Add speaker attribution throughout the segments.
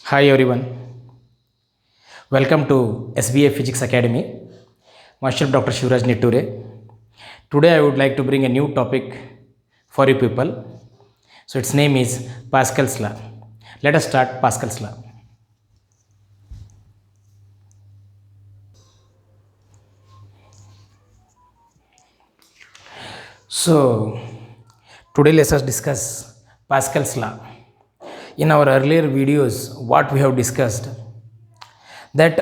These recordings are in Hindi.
Speaker 1: Hi everyone, welcome to SBA Physics Academy. Myself Dr. Shivraj Nitture. Today I would like to bring a new topic for you people. So its name is Pascal's Law. Let us start Pascal's Law. So today let us discuss Pascal's Law. In our earlier videos, what we have discussed that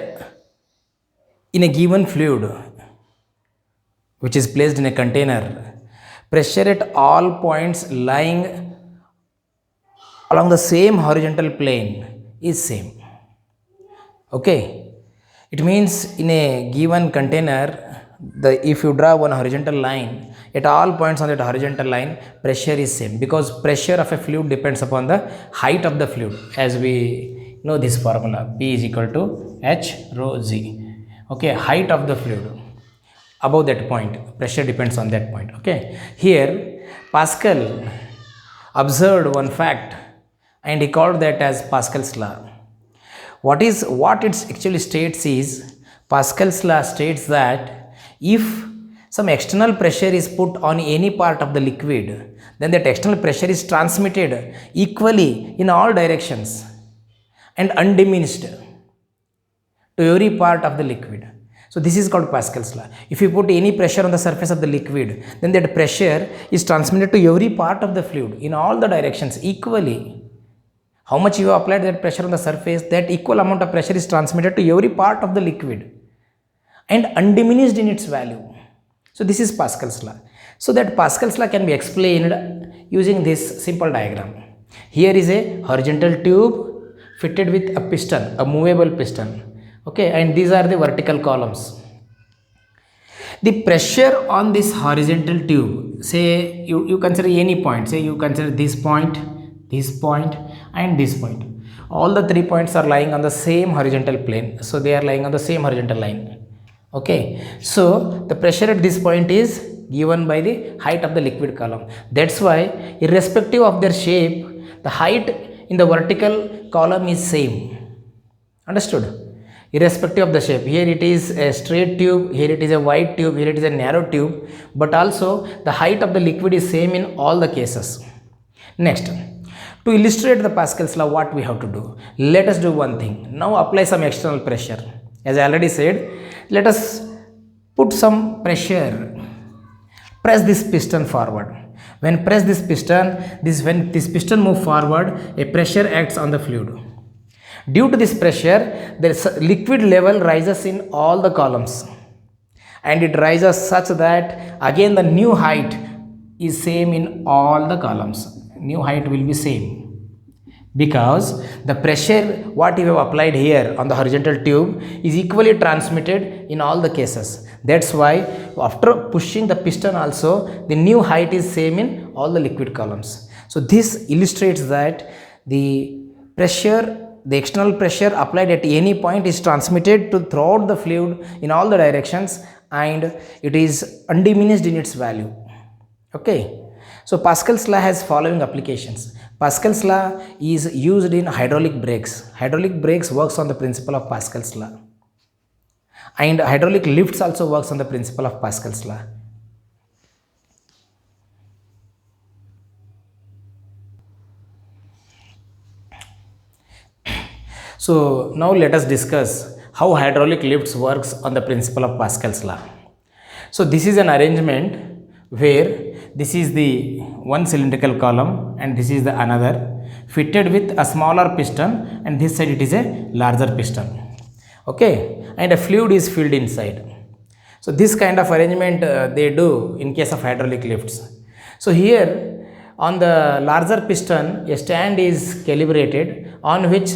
Speaker 1: in a given fluid which is placed in a container, pressure at all points lying along the same horizontal plane is same. Okay, it means in a given container, the if you draw one horizontal line, at all points on that horizontal line pressure is same, because pressure of a fluid depends upon the height of the fluid, as we know this formula, P is equal to H rho Z. Okay, height of the fluid, above that point pressure depends on that point. Okay, here Pascal observed one fact and he called that as Pascal's law. What it actually states is, Pascal's law states that if some external pressure is put on any part of the liquid, then that external pressure is transmitted equally in all directions and undiminished to every part of the liquid. So this is called Pascal's law. If you put any pressure on the surface of the liquid, then that pressure is transmitted to every part of the fluid in all the directions equally. How much you have applied that pressure on the surface, that equal amount of pressure is transmitted to every part of the liquid and undiminished in its value. So this is Pascal's law. So that Pascal's law can be explained using this simple diagram. Here is a horizontal tube fitted with a piston, a movable piston. Okay, and these are the vertical columns. The pressure on this horizontal tube, say you consider any point, say you consider this point and this point. All the 3 points are lying on the same horizontal plane, so they are lying on the same horizontal line. Okay, so the pressure at this point is given by the height of the liquid column. That's why irrespective of their shape, the height in the vertical column is same. Understood? Irrespective of the shape, here it is a straight tube, here it is a wide tube, here it is a narrow tube, but also the height of the liquid is same in all the cases. Next, to illustrate the Pascal's law, what we have to do? Let us do one thing. Now apply some external pressure. As I already said, let us put some pressure. Press this piston forward. When press this piston, when this piston move forward, a pressure acts on the fluid. Due to this pressure, the liquid level rises in all the columns, and it rises such that again the new height is same in all the columns. New height will be same, because the pressure what you have applied here on the horizontal tube is equally transmitted in all the cases. That's why after pushing the piston also, the new height is same in all the liquid columns. So this illustrates that the external pressure applied at any point is transmitted to throughout the fluid in all the directions, and it is undiminished in its value. Okay, so Pascal's law has following applications. Pascal's law is used in hydraulic brakes. Hydraulic brakes works on the principle of Pascal's law, and hydraulic lifts also works on the principle of Pascal's law. So now let us discuss how hydraulic lifts works on the principle of Pascal's law. So this is an arrangement where this is the one cylindrical column and this is the another, fitted with a smaller piston, and this side it is a larger piston. Okay, and a fluid is filled inside. So this kind of arrangement they do in case of hydraulic lifts. So here on the larger piston, a stand is calibrated on which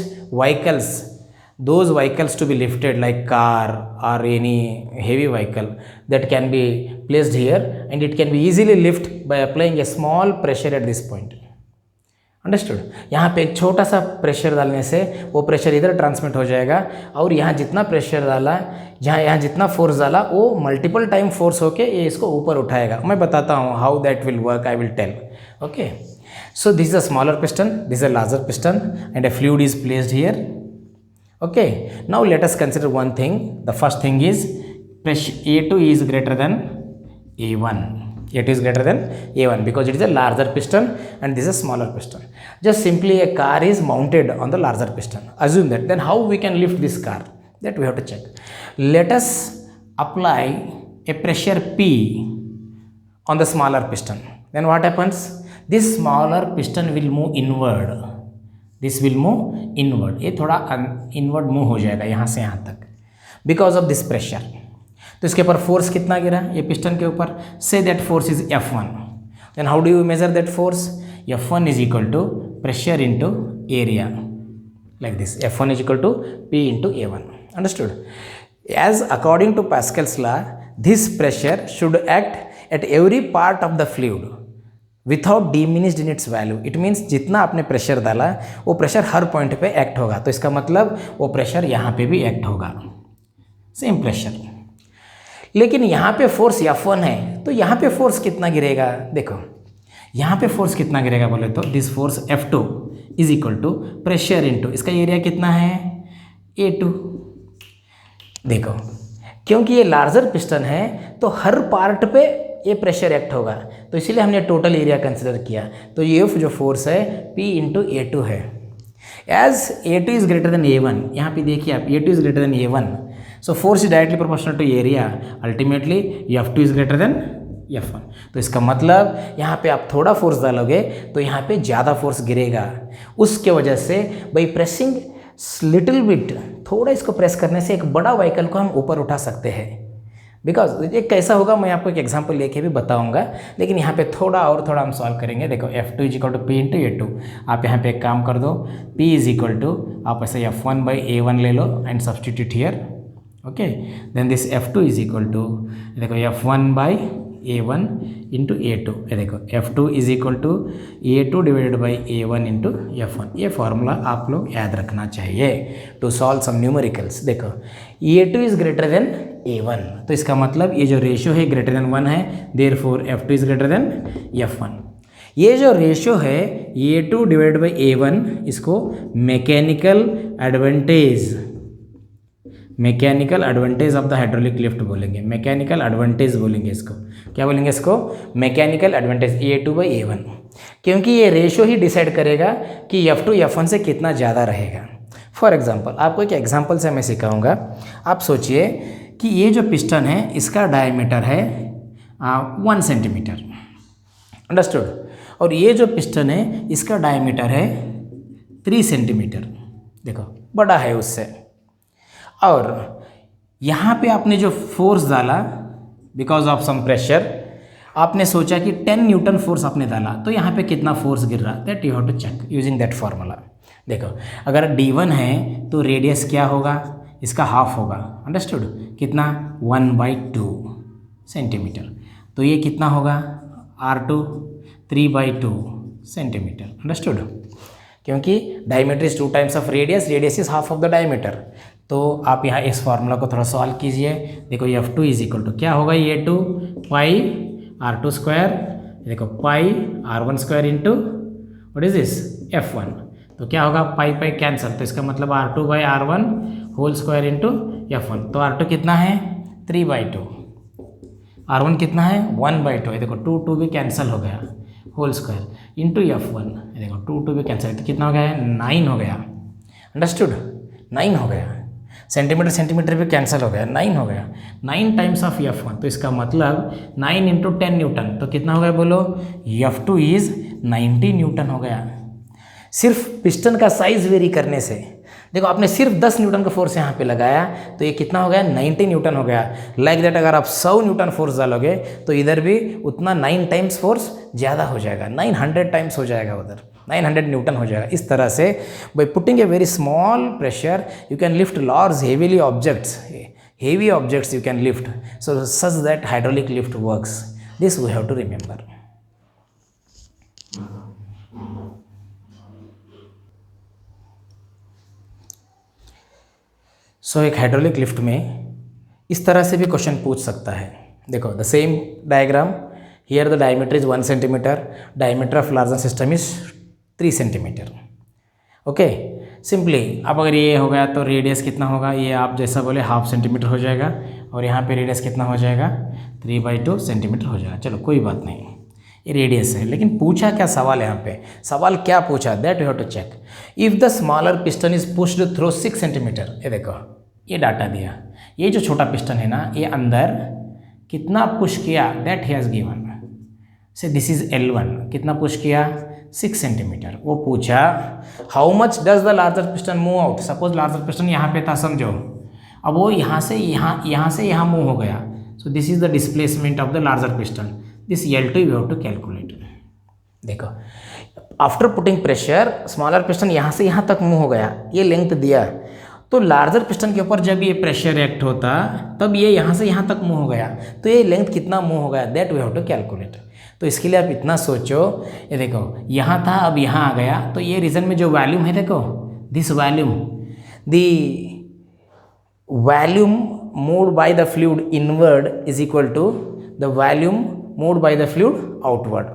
Speaker 1: those vehicles to be lifted like car or any heavy vehicle, that can be placed here, and it can be easily lifted by applying a small pressure at this point. Understood? यहाँ पे एक छोटा सा प्रेशर डालने से वो प्रेशर इधर ट्रांसमिट हो जाएगा, और यहाँ जितना प्रेशर डाला, यहाँ जितना फोर्स डाला, वो मल्टीपल टाइम फोर्स होके ये इसको ऊपर उठाएगा. मैं बताता हूँ how that will work, I will tell. Okay, So this is a smaller piston, this is a larger piston, and a fluid is placed here. Okay, now let us consider one thing. The first thing is pressure A2 is greater than A1. A2 is greater than A1 because it is a larger piston and this is a smaller piston. Just simply a car is mounted on the larger piston. Assume that. Then how we can lift this car? That we have to check. Let us apply a pressure P on the smaller piston. Then what happens? This smaller piston will move inward. This will move inward. ये थोड़ा inward move हो जाएगा यहाँ से यहाँ तक because of this pressure. तो इसके ऊपर फोर्स कितना गिरा ये पिस्टन के ऊपर? Say that force is F1. Then how do you measure that force? F1 is equal to pressure into area. Like this. F1 is equal to P into A1. Understood? As according to Pascal's law, this pressure should act at every part of the fluid without diminished in its value. It means जितना आपने प्रेशर डाला वो प्रेशर हर पॉइंट पे एक्ट होगा. तो इसका मतलब वो प्रेशर यहाँ पे भी एक्ट होगा, सेम प्रेशर. लेकिन यहाँ पे फोर्स F1 है तो यहाँ पे फोर्स कितना गिरेगा? देखो यहाँ पे फोर्स कितना गिरेगा बोले तो this force F2 is equal to pressure into इसका एरिया कितना है A2. देखो क्योंकि ये लार्जर पिस्टन है तो हर पार्ट पे ये प्रेशर एक्ट होगा, तो इसीलिए हमने टोटल एरिया कंसिडर किया. तो ये जो फोर्स है P इंटू A2 है. As A2 is greater than A1, यहाँ पे देखिए आप A2 is greater than A1, so force is directly proportional to area. Ultimately F2 is greater than F1. तो इसका मतलब यहाँ पे आप थोड़ा फोर्स डालोगे तो यहाँ पे ज़्यादा फोर्स गिरेगा. उसके वजह से बाई प्रेसिंग लिटिल बिट, थोड़ा इसको प्रेस करने से एक बड़ा व्हीकल को हम ऊपर उठा सकते हैं. बिकॉज एक कैसा होगा मैं आपको एक एग्जांपल लेके भी बताऊंगा, लेकिन यहाँ पे थोड़ा हम सॉल्व करेंगे. देखो F2 is equal to P into A2. आप यहाँ पे एक काम कर दो, P इज इक्वल टू आप ऐसे F1 बाई A1 ले लो and substitute here. Okay, then this F2 is equal to देखो F1 by A1 into A2. देखो F2 is equal to A2 divided by A1 into F1. ये फॉर्मूला आप लोग याद रखना चाहिए टू सॉल्व सम न्यूमेरिकल्स. देखो A2 is greater than A1, तो इसका मतलब ये जो रेशियो है ग्रेटर देन 1 है, therefore F2 is greater than F1. ये जो रेशियो है A2 डिवाइडेड बाई A1, इसको mechanical advantage of the hydraulic lift बोलेंगे. मैकेनिकल एडवांटेज बोलेंगे इसको. क्या बोलेंगे इसको? Mechanical advantage A2 by A1, क्योंकि ये रेशियो ही डिसाइड करेगा कि F2 F1 से कितना ज़्यादा रहेगा. फॉर एग्जाम्पल आपको एक एग्जाम्पल से मैं सिखाऊंगा. आप सोचिए कि ये जो पिस्टन है इसका डायमीटर है 1 सेंटीमीटर. अंडरस्टूड? और ये जो पिस्टन है इसका डायमीटर है 3 सेंटीमीटर. देखो बड़ा है उससे. और यहाँ पे आपने जो फोर्स डाला बिकॉज ऑफ सम प्रेशर, आपने सोचा कि 10 न्यूटन फोर्स आपने डाला, तो यहाँ पे कितना फोर्स गिर रहा, that you have to check using that formula. देखो अगर D1 है तो रेडियस क्या होगा? इसका हाफ होगा. अंडरस्टूड? कितना? 1/2 सेंटीमीटर. तो ये कितना होगा? R2 3/2 centimetre. अंडरस्टूड? क्योंकि diameter is 2 times of radius, radius is half of the diameter. तो आप यहाँ इस फार्मूला को थोड़ा सॉल्व कीजिए. देखो F2 इज इक्वल टू क्या होगा? A2 पाई R2 स्क्वायर, देखो पाई R1 square into what is this F1. तो क्या होगा? पाई पाई कैंसिल, तो इसका मतलब R2 by R1 whole square into F1. तो R2 कितना है? 3/2. R1 कितना है? 1/2. देखो 2 भी कैंसिल हो गया, होल स्क्वायर इंटू F1. देखो 2 भी कैंसिल, तो कितना हो गया है? 9 हो गया. अंडरस्टूड? 9 हो गया. सेंटीमीटर भी कैंसिल हो गया, 9 हो गया. 9 टाइम्स ऑफ F1, तो इसका मतलब 9 इंटू 10 न्यूटन. तो कितना हो गया बोलो? F2 इज 90 न्यूटन हो गया. सिर्फ पिस्टन का साइज वेरी करने से. देखो आपने सिर्फ 10 न्यूटन का फोर्स यहाँ पे लगाया तो ये कितना हो गया? 90 न्यूटन हो गया. लाइक दैट अगर आप 100 न्यूटन फोर्स डालोगे तो इधर भी उतना 9 टाइम्स फोर्स ज़्यादा हो जाएगा, 900 टाइम्स हो जाएगा, उधर 900 न्यूटन हो जाएगा. इस तरह से by putting a very small pressure you can lift large heavy objects you can lift. So such that hydraulic lift works. This we have to remember. So एक हाइड्रोलिक लिफ्ट में इस तरह से भी क्वेश्चन पूछ सकता है. देखो the same diagram, here the diameter is 1 centimetre, diameter of larger system is 3 centimetre. Okay, simply अब अगर ये हो गया तो रेडियस कितना होगा, ये आप जैसा बोले 1/2 सेंटीमीटर हो जाएगा, और यहाँ पे रेडियस कितना हो जाएगा 3/2 सेंटीमीटर हो जाएगा। चलो कोई बात नहीं, ये रेडियस है, लेकिन पूछा क्या सवाल यहाँ पे, सवाल क्या पूछा, that you have to check. If the smaller piston is pushed through 6 centimetre, ये देखो ये डाटा दिया, ये जो छोटा पिस्टन है ना, ये अंदर कितना पुश किया, दैट ही हैज़ गिवन से दिस इज L1, कितना पुश किया 6 सेंटीमीटर। वो पूछा how much does the larger piston move out, suppose larger piston यहाँ पे था समझो, अब वो यहाँ से यहाँ मूव हो गया, so this is the displacement of the larger piston, this L2 you have to calculate. देखो after putting pressure smaller piston यहाँ से यहाँ तक मूव हो गया, ये लेंथ दिया, तो लार्जर पिस्टन के ऊपर जब ये प्रेशर एक्ट होता तब ये यहाँ से यहाँ तक मूव हो गया, तो ये लेंथ कितना मूव हो गया, that we have to calculate. तो इसके लिए आप इतना सोचो, ये देखो यहाँ था अब यहाँ आ गया, तो ये रीजन में जो वॉल्यूम है देखो, this volume, the volume moved by the fluid inward is equal to the volume moved by the fluid outward.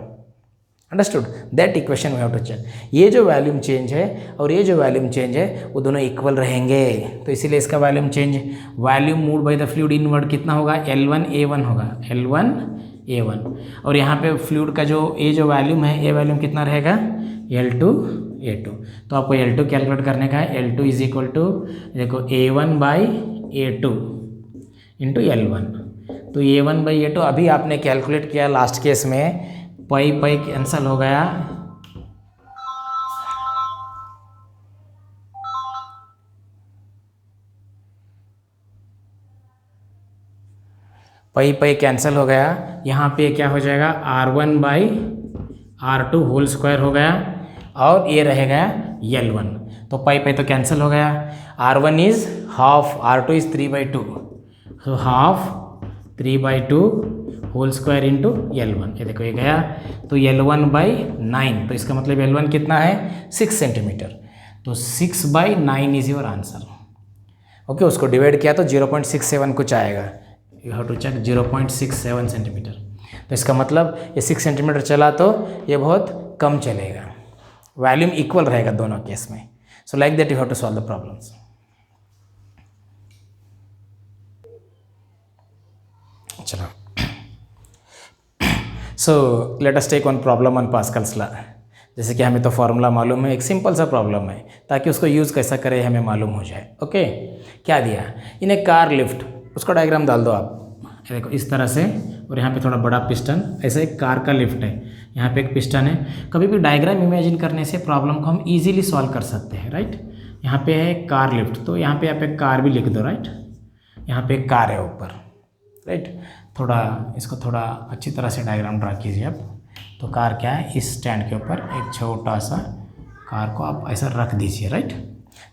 Speaker 1: Understood, that equation we have to check. ये जो वॉल्यूम चेंज है और ये जो वॉल्यूम चेंज है वो दोनों इक्वल रहेंगे, तो इसीलिए इसका volume change, volume moved by the fluid inward कितना होगा, L1A1 होगा, L1A1, और यहाँ पे फ्लूइड का जो ये जो वॉल्यूम है, ये वॉल्यूम कितना रहेगा L2A2। तो आपको L2 कैलकुलेट करने का है, L2 इज इक्वल टू देखो A1/A2 इंटू L1, तो A1/A2 अभी आपने कैलकुलेट किया लास्ट केस में, पाई कैंसल हो गया, पाई कैंसिल हो गया, यहाँ पे क्या हो जाएगा R1/R2 होल स्क्वायर हो गया, और ये रहेगा L1, तो पाई तो कैंसिल हो गया, R1 is half, R2 is 3/2, so half 3/2 whole square into L1, ये देखो ये गया, तो L1/9, तो इसका मतलब L1 कितना है 6 सेंटीमीटर, तो 6/9 इज योर आंसर। ओके, उसको डिवाइड किया तो 0.67 कुछ आएगा, you have to check 0.67 centimetre, तो इसका मतलब ये 6 सेंटीमीटर चला तो ये बहुत कम चलेगा, वॉल्यूम इक्वल रहेगा दोनों केस में। So like that you have to solve the problems. चलो, so let us take one problem on Pascal's law. जैसे कि हमें तो फॉर्मूला मालूम है, एक सिंपल सा प्रॉब्लम है, ताकि उसको यूज़ कैसा करें हमें मालूम हो जाए। ओके, क्या दिया, इन ए कार लिफ्ट, उसका डायग्राम डाल दो आप, देखो इस तरह से, और यहाँ पे थोड़ा बड़ा पिस्टन, ऐसे एक कार का लिफ्ट है, यहाँ पे एक पिस्टन है। कभी भी डायग्राम इमेजिन करने से प्रॉब्लम को हम इजीली सॉल्व कर सकते हैं, राइट। यहाँ पे है कार लिफ्ट, तो यहाँ पे आप एक कार भी लिख दो, राइट, यहाँ पे एक कार है ऊपर, राइट। थोड़ा इसको थोड़ा अच्छी तरह से डायग्राम ड्रा कीजिए आप। तो कार क्या है, इस स्टैंड के ऊपर एक छोटा सा कार को आप ऐसा रख दीजिए, right.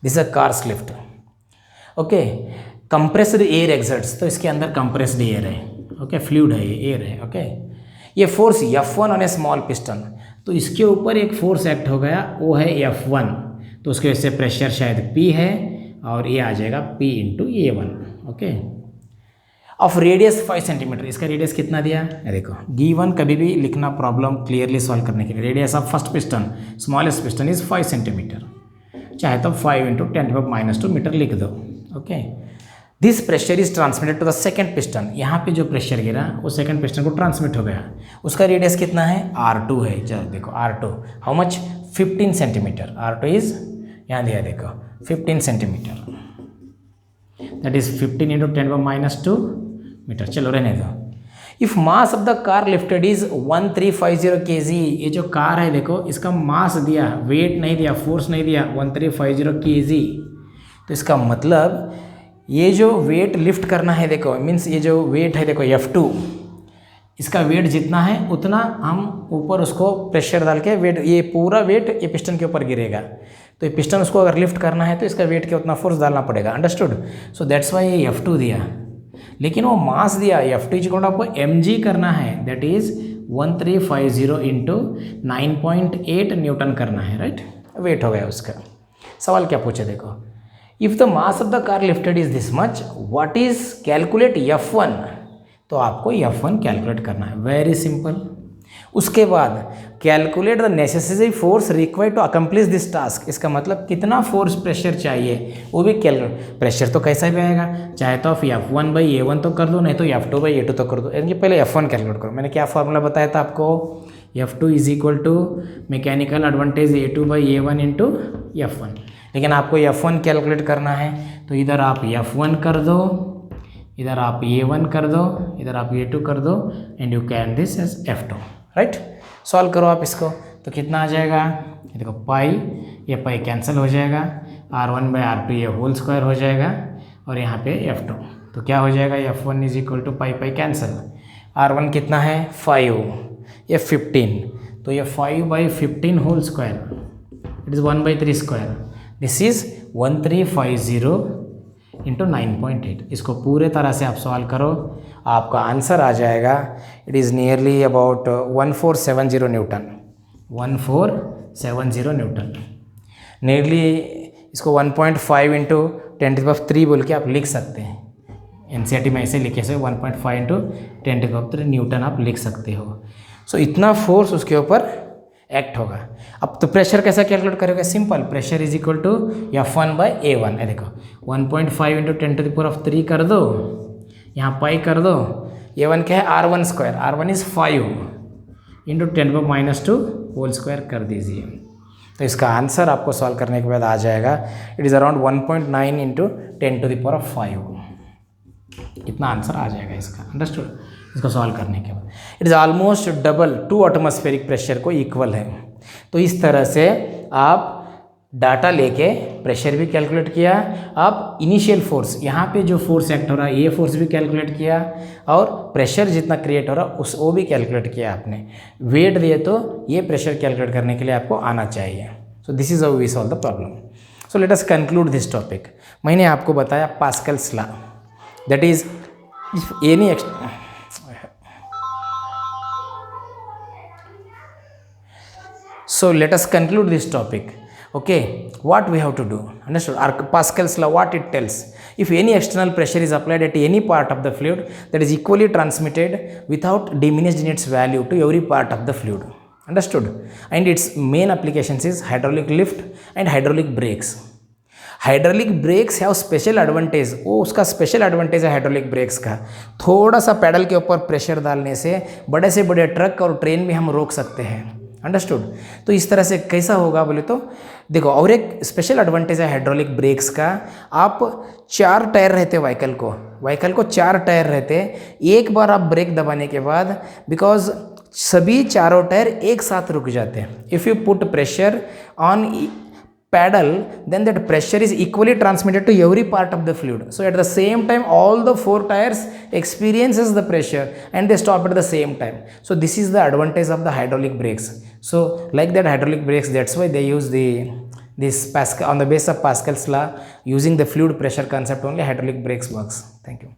Speaker 1: This a cars lift. Okay, compressed air exerts, तो इसके अंदर कंप्रेस्ड एयर है, ओके, फ्लूइड है, ये एयर है, ओके। ये force F1 on A small piston, तो इसके ऊपर एक फोर्स एक्ट हो गया, वो है F1, तो उसके वजह से प्रेशर शायद P है, और ये आ जाएगा P into A1, okay. Of radius 5 centimetre, इसका रेडियस कितना दिया है, देखो गिवन, कभी भी लिखना प्रॉब्लम क्लियरली सॉल्व करने के लिए। Radius of first piston, smallest piston is 5 centimetre, चाहे तो 5 इंटू 10⁻² मीटर लिख दो, okay. This pressure is transmitted to the second piston, यहाँ पे जो प्रेशर गिरा वो सेकेंड पिस्टन को ट्रांसमिट हो गया, उसका रेडियस कितना है R2 है। चलो देखो R2 how much 15 centimetre, R2 is यहाँ दिया देखो 15 centimetre, that is 15 into 10⁻² metre. चलो रहने दो। If mass of the car lifted is 1350 kg, ये जो कार है देखो इसका मास दिया, वेट नहीं दिया, फोर्स नहीं दिया, 1350 kg, तो इसका मतलब ये जो वेट लिफ्ट करना है देखो, मीन्स ये जो वेट है देखो F2, इसका वेट जितना है उतना हम ऊपर उसको प्रेशर डाल के वेट, ये पूरा वेट ये पिस्टन के ऊपर गिरेगा, तो ये पिस्टन उसको अगर लिफ्ट करना है तो इसका वेट के उतना फोर्स डालना पड़ेगा, अंडरस्टूड। सो दैट्स वाई ये F2 दिया, लेकिन वो मास दिया F2 इक्वल आपको mg करना है, दैट इज 1350 इंटू 9.8 न्यूटन करना है, राइट। वेट हो गया उसका। सवाल क्या पूछे देखो, if the mass of the car lifted is this much, what is calculate F1, तो आपको F1 कैलकुलेट करना है, वेरी सिंपल। उसके बाद calculate the necessary force required to accomplish this task. इसका मतलब कितना फोर्स प्रेशर चाहिए वो भी कैलकुलेट। प्रेशर तो कैसा भी आएगा, चाहे तो आप F1/A1 तो कर दो, नहीं तो F2/A2 तो कर दो। यानी पहले F1 कैलकुलेट करो। मैंने क्या फार्मूला बताया था आपको, F2 is equal to mechanical advantage A2/A1 into F1। लेकिन आपको F1 कैलकुलेट करना है तो इधर आप F1 कर दो, इधर आप A1 कर दो, इधर आप A2 कर दो, and you can this as F2, right. Solve करो आप इसको तो कितना आ जाएगा, ये देखो पाई, ये पाई कैंसिल हो जाएगा, R1/R2 ये होल स्क्वायर हो जाएगा, और यहाँ पे F2 तो क्या हो जाएगा, F1 is equal to pi pi cancel, R1 कितना है 5, ये 15, तो ये 5/15 whole square it is 1/3 square, this is 1350 into 9.8। इसको पूरे तरह से आप सॉल्व करो, आपका आंसर आ जाएगा, it is nearly about 1470 Newton, 1470 Newton. Nearly इसको 1.5 इंटू 10³ बोल के आप लिख सकते हैं, NCERT में ऐसे लिखे से 1.5 इंटू 10³ न्यूटन आप लिख सकते हो। सो इतना फोर्स उसके ऊपर एक्ट होगा। अब तो प्रेशर कैसा कैलकुलेट करोगे, simple, pressure is equal to F1/A1 है, देखो 1.5 इंटू 10³ कर दो, यहाँ पाई कर दो, A1 क्या है R1², R1 is 5 into 10⁻² whole square कर दीजिए। तो इसका आंसर आपको सॉल्व करने के बाद आ जाएगा, इट इज़ अराउंड 1.9 इंटू 10⁵। इतना आंसर आ जाएगा इसका, अंडरस्टूड। इसको सॉल्व करने के बाद it is almost double 2 atmospheric pressure को इक्वल है। तो इस तरह से आप डाटा लेके प्रेशर भी कैलकुलेट किया, आप इनिशियल फोर्स यहाँ पे जो फोर्स एक्ट हो रहा है ये फोर्स भी कैलकुलेट किया, और प्रेशर जितना क्रिएट हो रहा है उस वो भी कैलकुलेट किया आपने। वेट दिए तो ये प्रेशर कैलकुलेट करने के लिए आपको आना चाहिए। So this is how we solve the problem. So let us conclude this topic. मैंने आपको बताया Pascal's law, that is if any So let us conclude this topic. Okay, what we have to do? Understood? Our Pascal's law, what it tells? If any external pressure is applied at any part of the fluid, that is equally transmitted without diminished in its value to every part of the fluid. Understood? And its main applications is hydraulic lift and hydraulic brakes. Hydraulic breaks have special advantage, वो उसका स्पेशल एडवांटेज है हाइड्रोलिक ब्रेक्स का। थोड़ा सा पैडल के ऊपर प्रेशर डालने से बड़े से बड़े ट्रक और ट्रेन भी हम रोक सकते हैं। अंडरस्टूड? तो इस तरह से कैसा होगा बोले तो देखो, और एक स्पेशल एडवांटेज है हाइड्रोलिक ब्रेक्स का, आप 4 टायर रहते व्हीकल को 4 टायर रहते, एक बार आप ब्रेक दबाने के बाद बिकॉज सभी चारों टायर एक साथ रुक जाते हैं। If you put pressure on pedal, then that pressure is equally transmitted to every part of the fluid. So at the same time all the 4 tires experiences the pressure and they stop at the same time. So this is the advantage of the hydraulic brakes. So like that hydraulic brakes, that's why they use this Pascal, on the basis of Pascal's law, using the fluid pressure concept only hydraulic brakes works. Thank you.